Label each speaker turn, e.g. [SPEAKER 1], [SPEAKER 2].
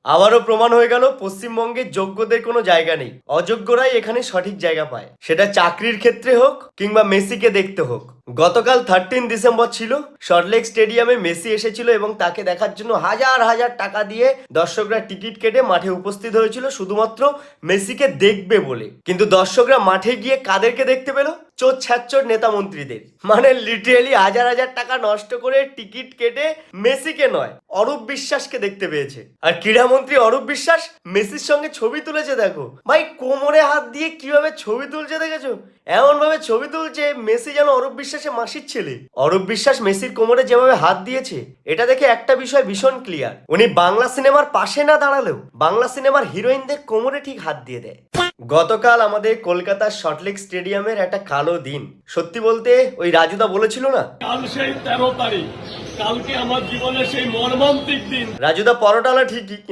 [SPEAKER 1] আবারও প্রমাণ হয়ে গেল পশ্চিমবঙ্গের যোগ্যদের কোনো জায়গা নেই, অযোগ্যরাই এখানে সঠিক জায়গা পায়, সেটা চাকরির ক্ষেত্রে হোক কিংবা মেসিকে দেখতে হোক। গতকাল 13 ডিসেম্বর ছিল, সল্টলেক স্টেডিয়ামে মেসি এসেছিল এবং তাকে দেখার জন্য হাজার হাজার টাকা দিয়ে দর্শকরা টিকিট কেটে মাঠে উপস্থিত হয়েছিল শুধুমাত্র মেসিকে দেখবে বলে। কিন্তু দর্শকরা মাঠে গিয়ে কাদেরকে দেখতে পেল? চোর ছ্যাচ্চোর নেতা মন্ত্রীদের। মানে লিটারেলি হাজার হাজার টাকা নষ্ট করে টিকিট কেটে মেসিকে নয়, অরূপ বিশ্বাসকে দেখতে পেয়েছে। আর ক্রীড়ামন্ত্রী অরূপ বিশ্বাস মেসির সঙ্গে ছবি তুলেছে। দেখো ভাই, কোমরে হাত দিয়ে কিভাবে ছবি তুলছে দেখেছো? এমন ভাবে ছবি তুলছে মেসি যেন অরূপ বিশ্বাসের মাসির ছেলে। অরূপ বিশ্বাস মেসির কোমরে যেভাবে হাত দিয়েছে, এটা দেখে একটা বিষয় ভীষণ ক্লিয়ার, উনি বাংলা সিনেমার পাশে না দাঁড়ালেও বাংলা সিনেমার হিরোইনদের কোমরে ঠিক হাত দিয়ে দেয়। গতকাল আমাদের কলকাতার সল্টলেক স্টেডিয়ামের একটা কালো দিন। সত্যি বলতে ওই রাজুদা বলেছিল না,
[SPEAKER 2] কাল সেই 13 তারিখ, কালকে আমার জীবনের সেই মর্মান্তিক দিন।
[SPEAKER 1] রাজুদা পরোটালা ঠিকই, কিন্তু